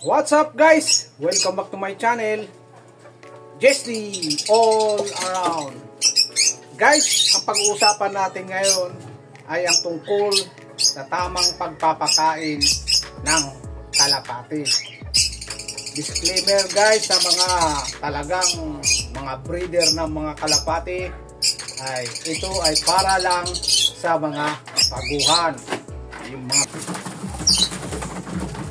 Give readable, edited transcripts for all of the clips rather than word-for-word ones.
What's up guys? Welcome back to my channel, Jesly All Around. Guys, ang pag-uusapan natin ngayon ay ang tungkol sa tamang pagpapakain ng kalapati. Disclaimer guys, sa mga talagang mga breeder ng mga kalapati, ay ito ay para lang sa mga baguhan. Yung mga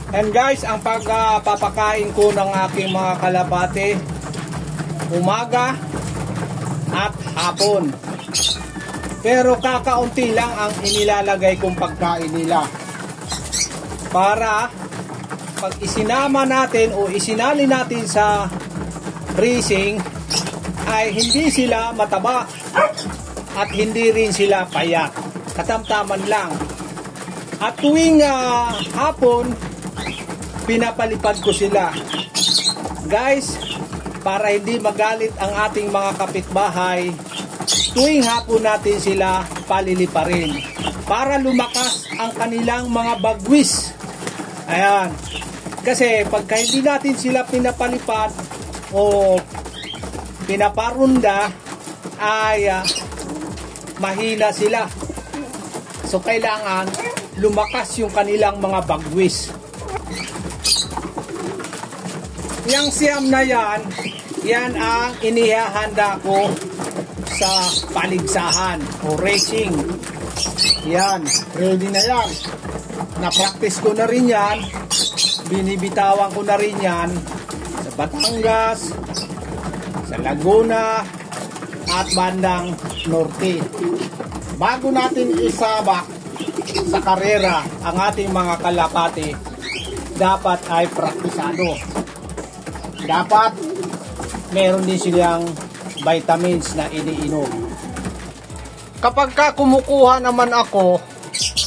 And guys, ang pagpapakain ko ng aking mga kalapati, umaga at hapon. Pero kakaunti lang ang inilalagay kong pagkain nila. Para pag isinama natin o isinali natin sa raising, ay hindi sila mataba at hindi rin sila payat. Katamtaman lang. At tuwing hapon, pinapalipad ko sila. Guys, para hindi magalit ang ating mga kapitbahay, tuwing hapon natin sila paliliparin para lumakas ang kanilang mga bagwis. Ayan. Kasi pagka hindi natin sila pinapalipad o pinaparunda, ay mahina sila. So kailangan lumakas yung kanilang mga bagwis. Yang siyam na yan ang inihahanda ko sa paligsahan o racing. Yan, ready na yan. Na-practice ko na rin yan. Binibitawan ko na rin yan sa Batangas, sa Laguna, at bandang Norte. Bago natin isabak sa karera ang ating mga kalapati, dapat ay praktisado. Dapat meron din silang vitamins na iniinom. Kapag kumukuha naman ako,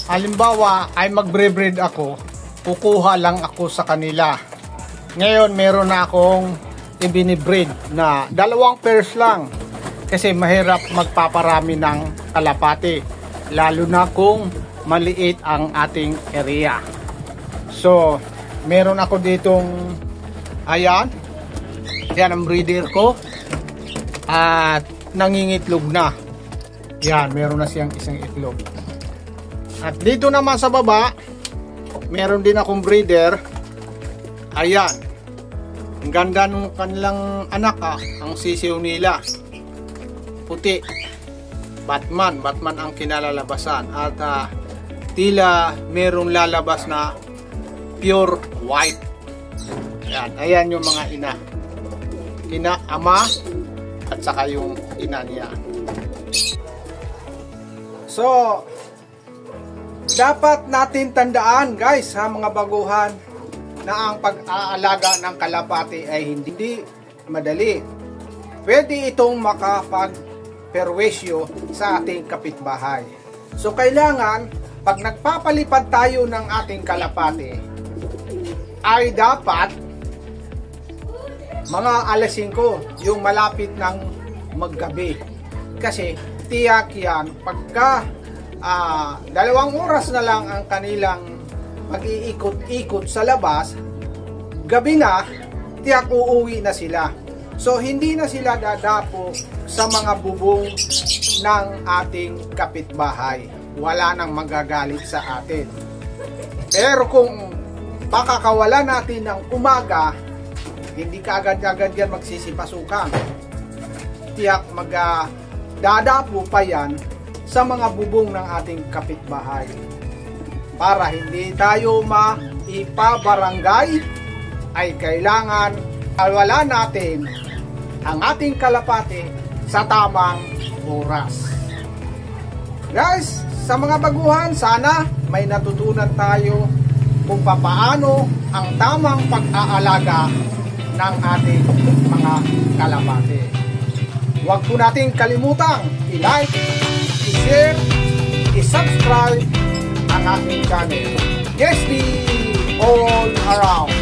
halimbawa ay magbre-breed ako, kukuha lang ako sa kanila. Ngayon meron na akong ibinibreed na 2 pairs lang. Kasi mahirap magpaparami ng kalapati, lalo na kung maliit ang ating area. So meron ako ditong ayan ang breeder ko at nangingitlog na. Yan, meron na siyang isang itlog. At dito naman sa baba, meron din akong breeder. Ayan, ang ganda ng kanilang anak ang sisiw nila. Puti. Batman ang kinalalabasan. At tila merong lalabas na pure white. Ayan yung mga ina, ama, at saka yung ina niya. So, dapat natin tandaan guys, sa mga baguhan, na ang pag-aalaga ng kalapati ay hindi madali. Pwede itong makapag-perwisyo sa ating kapitbahay. So, kailangan, pag nagpapalipad tayo ng ating kalapati, ay dapat mga alas 5, yung malapit ng maggabi. Kasi tiyak yan, pagka 2 oras na lang ang kanilang mag-iikot-ikot sa labas, gabi na, tiyak uuwi na sila. So hindi na sila dadapo sa mga bubong ng ating kapitbahay. Wala nang magagalit sa atin. Pero kung pakakawala natin ng umaga, hindi ka agad-agad yan magsisipasukan. Tiyak dadapo pa yan sa mga bubong ng ating kapitbahay. Para hindi tayo maipabarangay, ay kailangan wala natin ang ating kalapati sa tamang oras. Guys, sa mga baguhan, sana may natutunan tayo kung papaano ang tamang pag-aalaga ng ating mga kalapati. Huwag po nating kalimutang i-like, i-share, i-subscribe ang ating channel, Jesly All Around.